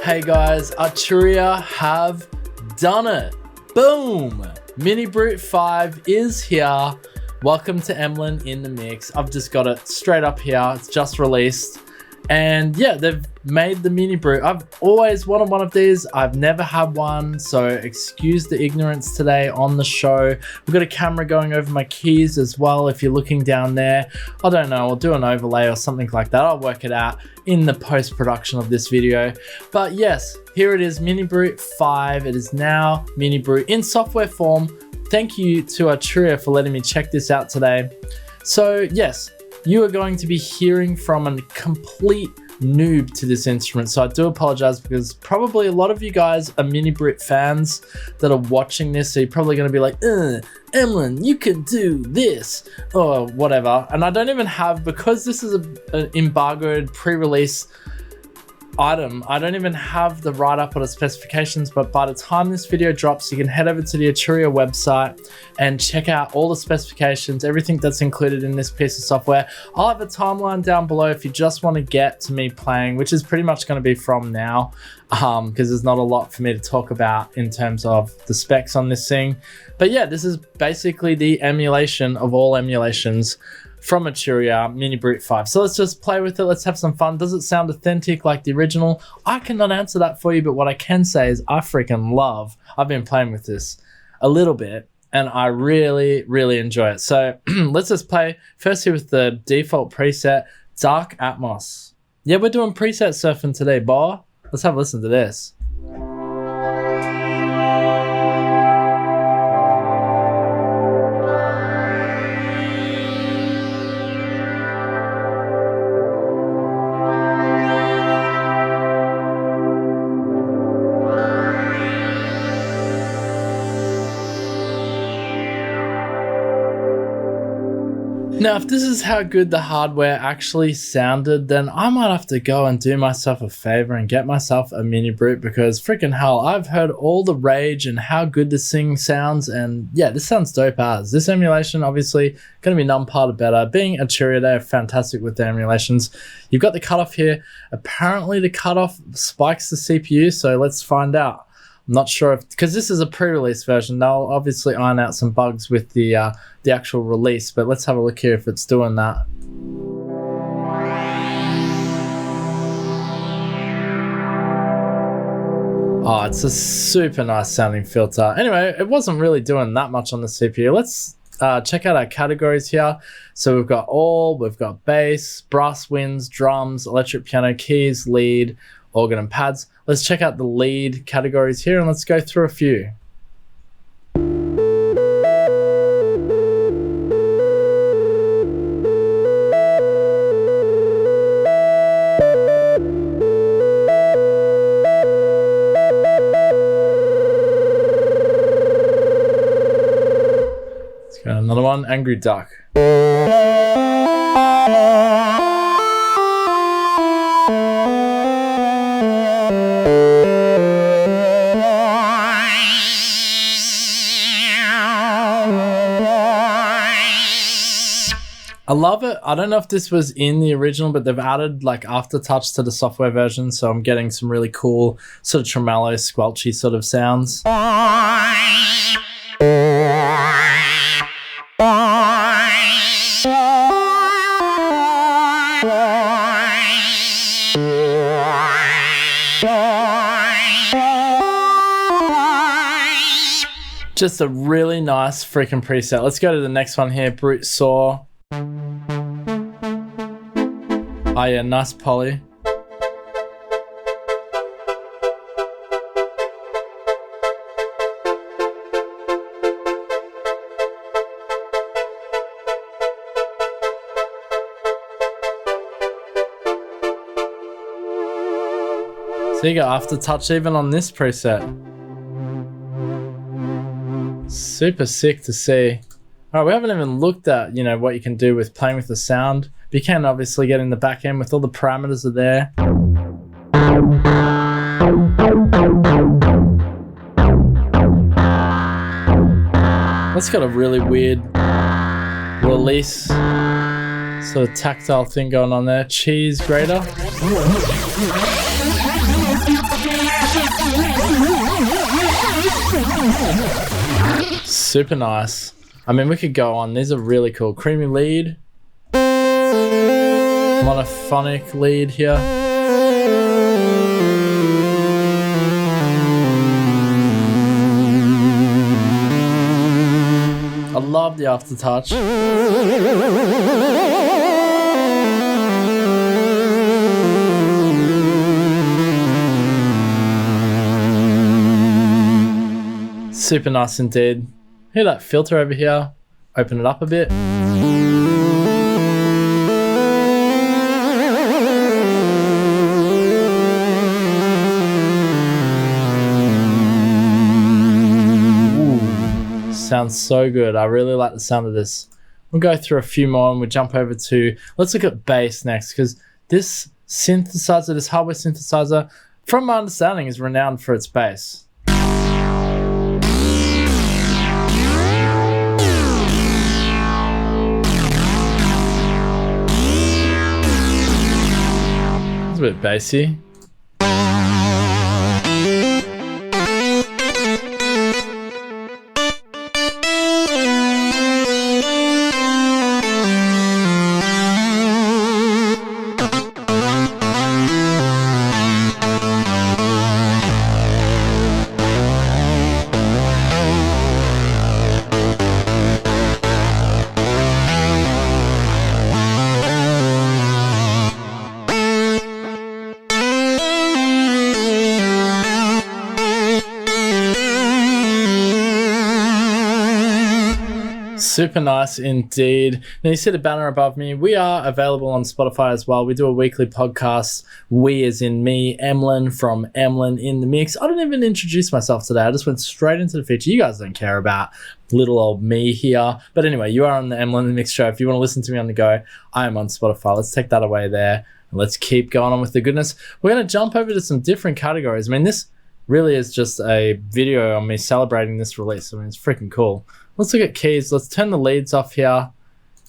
Hey guys, Arturia have done it. Boom! MiniBrute 5 is here. Welcome to Emlyn in the mix. I've just got it straight up here. It's just released. And yeah, they've made the MiniBrute. I've always wanted one of these. I've never had one, so excuse the ignorance today on the show. We've got a camera going over my keys as well. If you're looking down there, I don't know, I'll do an overlay or something like that. I'll work it out in the post-production of this video. But yes, here it is, MiniBrute 5. It is now MiniBrute in software form. Thank you to Arturia for letting me check this out today. So yes, you are going to be hearing from a complete noob to this instrument. So I do apologize because probably a lot of you guys are MiniBrute fans that are watching this. So you're probably going to be like, Emlyn, you can do this or whatever. And I don't even have, because this is an embargoed pre-release item, I don't even have the write-up or the specifications, but by the time this video drops, you can head over to the Arturia website and check out all the specifications, everything that's included in this piece of software. I'll have a timeline down below if you just want to get to me playing, which is pretty much going to be from now, because there's not a lot for me to talk about in terms of the specs on this thing. But yeah, this is basically the emulation of all emulations from Arturia MiniBrute 5. So let's just play with it. Let's have some fun. Does it sound authentic like the original? I cannot answer that for you, but what I can say is I freaking love, I've been playing with this a little bit and I really, really enjoy it. So let's just play first here with the default preset, Dark Atmos. Yeah, we're doing preset surfing today, boy. Let's have a listen to this. Now, if this is how good the hardware actually sounded, then I might have to go and do myself a favor and get myself a MiniBrute, because freaking hell, I've heard all the rage and how good this thing sounds, and yeah, this sounds dope as. This emulation, obviously, going to be none part of better. Being Arturia, they're fantastic with their emulations. You've got the cutoff here. Apparently, the cutoff spikes the CPU, so let's find out. I'm not sure if, because this is a pre-release version, they'll obviously iron out some bugs with the actual release, but let's have a look here if it's doing that. Oh, it's a super nice sounding filter. Anyway, it wasn't really doing that much on the CPU. Let's check out our categories here. So we've got bass, brass winds, drums, electric piano, keys, lead, organ and pads. Let's check out the lead categories here and let's go through a few. Let's go another one, Angry Duck. I love it. I don't know if this was in the original, but they've added like aftertouch to the software version, so I'm getting some really cool sort of tremolo, squelchy sort of sounds. Just a really nice freaking preset. Let's go to the next one here, Brute Saw. Oh yeah, nice poly. So you got aftertouch even on this preset. Super sick to see. All right, we haven't even looked at, you know, what you can do with playing with the sound. But you can obviously get in the back end with all the parameters are there. That's got a really weird release sort of tactile thing going on there. Cheese grater. Super nice. I mean, we could go on. These are really cool. Creamy lead. Monophonic lead here. I love the aftertouch. Super nice indeed. Hear that filter over here? Open it up a bit. Ooh, sounds so good. I really like the sound of this. We'll go through a few more and we'll jump over to, let's look at bass next, because this synthesizer, this hardware synthesizer, from my understanding, is renowned for its bass. It's a bit bassy. Super nice indeed. Now you see the banner above me. We are available on Spotify as well. We do a weekly podcast. We as in me, Emlyn from Emlyn in the Mix. I didn't even introduce myself today. I just went straight into the feature. You guys don't care about little old me here. But anyway, you are on the Emlyn in the Mix show. If you want to listen to me on the go, I am on Spotify. Let's take that away there. And let's keep going on with the goodness. We're going to jump over to some different categories. I mean, this really is just a video on me celebrating this release. I mean, it's freaking cool. Let's look at keys. Let's turn the leads off here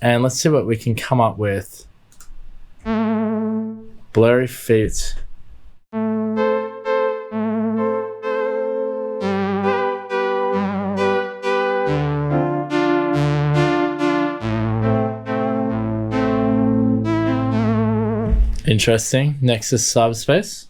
and let's see what we can come up with. Blurry feet. Interesting. Next is Cyberspace.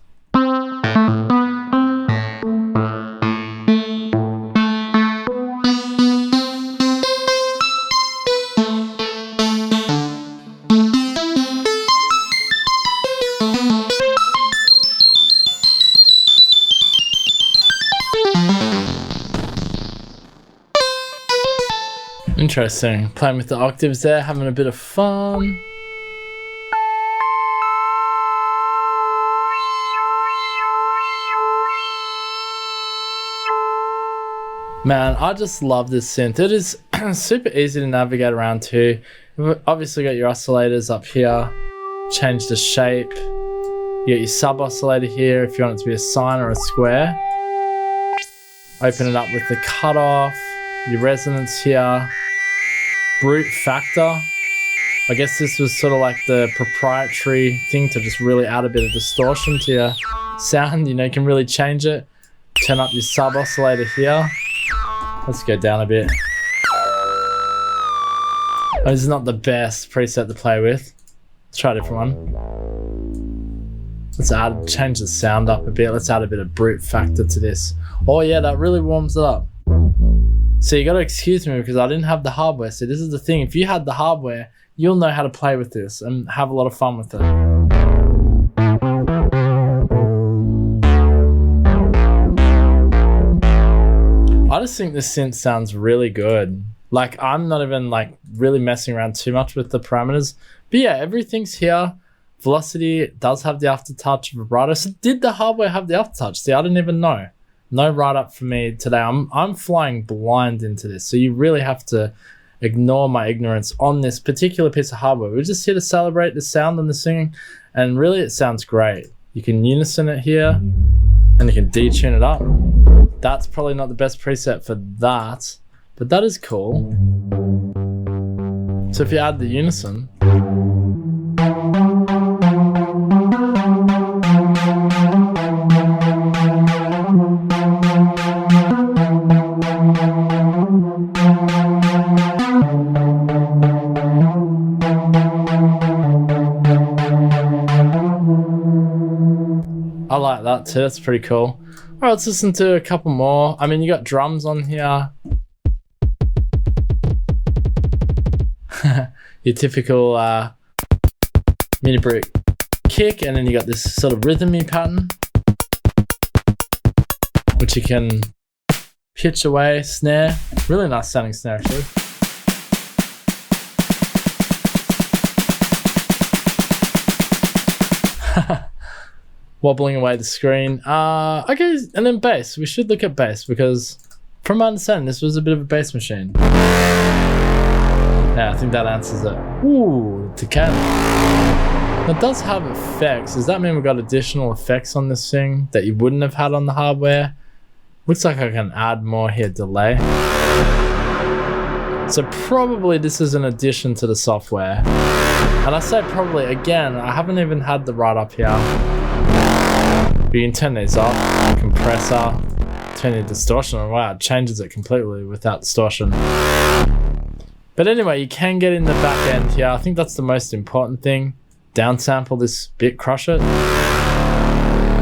Interesting. Playing with the octaves there, having a bit of fun. Man, I just love this synth. It is super easy to navigate around to. You've obviously got your oscillators up here. Change the shape. You got your sub oscillator here if you want it to be a sine or a square. Open it up with the cutoff. Your resonance here. Brute factor. I guess this was sort of like the proprietary thing to just really add a bit of distortion to your sound. You know, you can really change it. Turn up your sub oscillator here. Let's go down a bit. Oh, this is not the best preset to play with. Let's try a different one. Let's change the sound up a bit. Let's add a bit of brute factor to this. Oh yeah, that really warms it up. So you got to excuse me because I didn't have the hardware. So this is the thing. If you had the hardware, you'll know how to play with this and have a lot of fun with it. I just think this synth sounds really good. Like, I'm not even like really messing around too much with the parameters. But yeah, everything's here. Velocity does have the aftertouch, vibrato. So did the hardware have the aftertouch? See, I didn't even know. No write-up for me today. I'm flying blind into this. So you really have to ignore my ignorance on this particular piece of hardware. We're just here to celebrate the sound and the singing. And really, it sounds great. You can unison it here. And you can detune it up. That's probably not the best preset for that. But that is cool. So if you add the unison. too. That's pretty cool. All right, let's listen to a couple more. I mean, you got drums on here. Your typical MiniBrute kick, and then you got this sort of rhythmy pattern, which you can pitch away, snare. Really nice sounding snare, actually. Wobbling away the screen. Okay, and then bass. We should look at bass because from my understanding, this was a bit of a bass machine. Yeah, I think that answers it. Ooh, decay. It does have effects. Does that mean we've got additional effects on this thing that you wouldn't have had on the hardware? Looks like I can add more here, delay. So probably this is an addition to the software. And I say probably, again, I haven't even had the right up here. But you can turn these off, compressor, turn your distortion on. Wow, it changes it completely without distortion. But anyway, you can get in the back end here. I think that's the most important thing. Downsample this bit, crush it.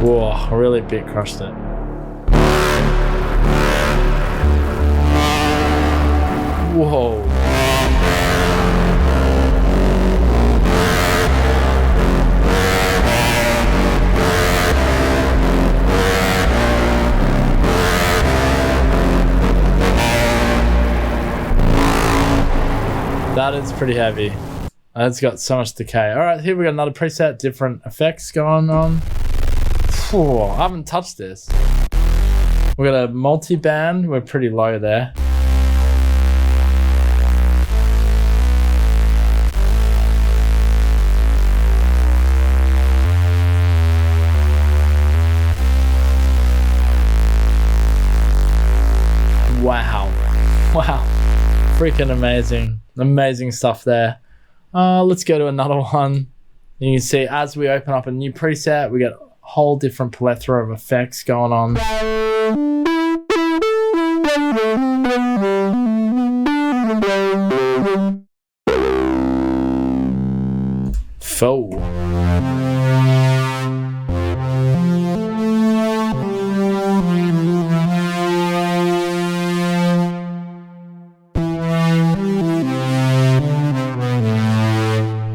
Whoa, I really bit crushed it. Whoa. That is pretty heavy. It's got so much decay. All right, here we got another preset, different effects going on. Whew, I haven't touched this. We got a multi-band. We're pretty low there. Wow. Wow. Freaking amazing. Amazing stuff there. Let's go to another one. You can see as we open up a new preset, we get a whole different plethora of effects going on. Faux.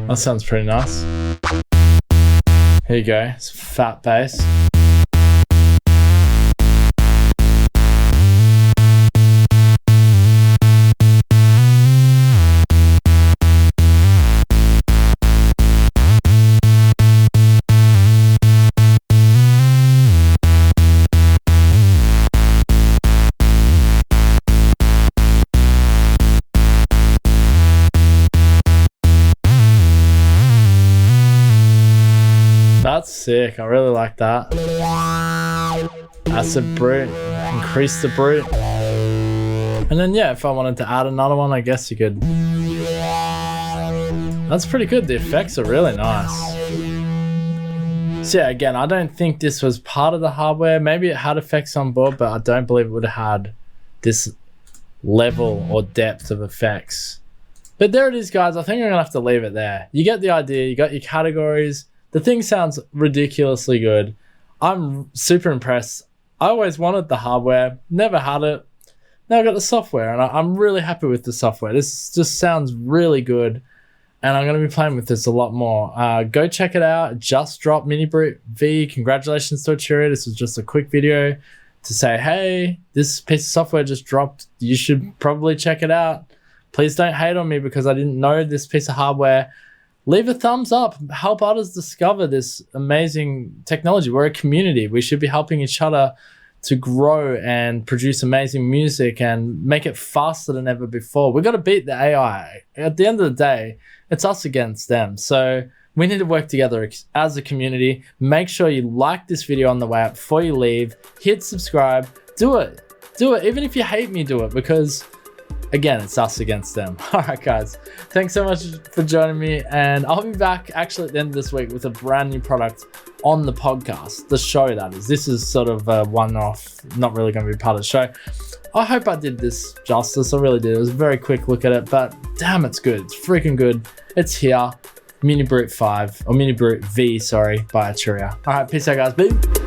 That sounds pretty nice. Here you go, it's fat bass. That's sick. I really like that. Acid brute, increase the brute. And then yeah, if I wanted to add another one, I guess you could. That's pretty good. The effects are really nice. So yeah, again, I don't think this was part of the hardware. Maybe it had effects on board, but I don't believe it would have had this level or depth of effects. But there it is, guys. I think I'm gonna have to leave it there. You get the idea. You got your categories. The thing sounds ridiculously good. I'm super impressed. I always wanted the hardware, never had it. Now I got the software, and I'm really happy with the software. This just sounds really good, and I'm going to be playing with this a lot more. Go check it out. It just dropped MiniBrute V. Congratulations to Arturia. This was just a quick video to say, hey, this piece of software just dropped. You should probably check it out. Please don't hate on me because I didn't know this piece of hardware. Leave a thumbs up. Help others discover this amazing technology. We're a community. We should be helping each other to grow and produce amazing music and make it faster than ever before. We've got to beat the AI. At the end of the day, it's us against them. So we need to work together as a community. Make sure you like this video on the way out before you leave. Hit subscribe. Do it. Do it. Even if you hate me, do it, because again, it's us against them. All right, guys. Thanks so much for joining me. And I'll be back actually at the end of this week with a brand new product on the podcast, the show that is. This is sort of a one-off, not really going to be part of the show. I hope I did this justice. I really did. It was a very quick look at it, but damn, it's good. It's freaking good. It's here. MiniBrute 5, or MiniBrute V, sorry, by Arturia. All right, peace out, guys. Bye.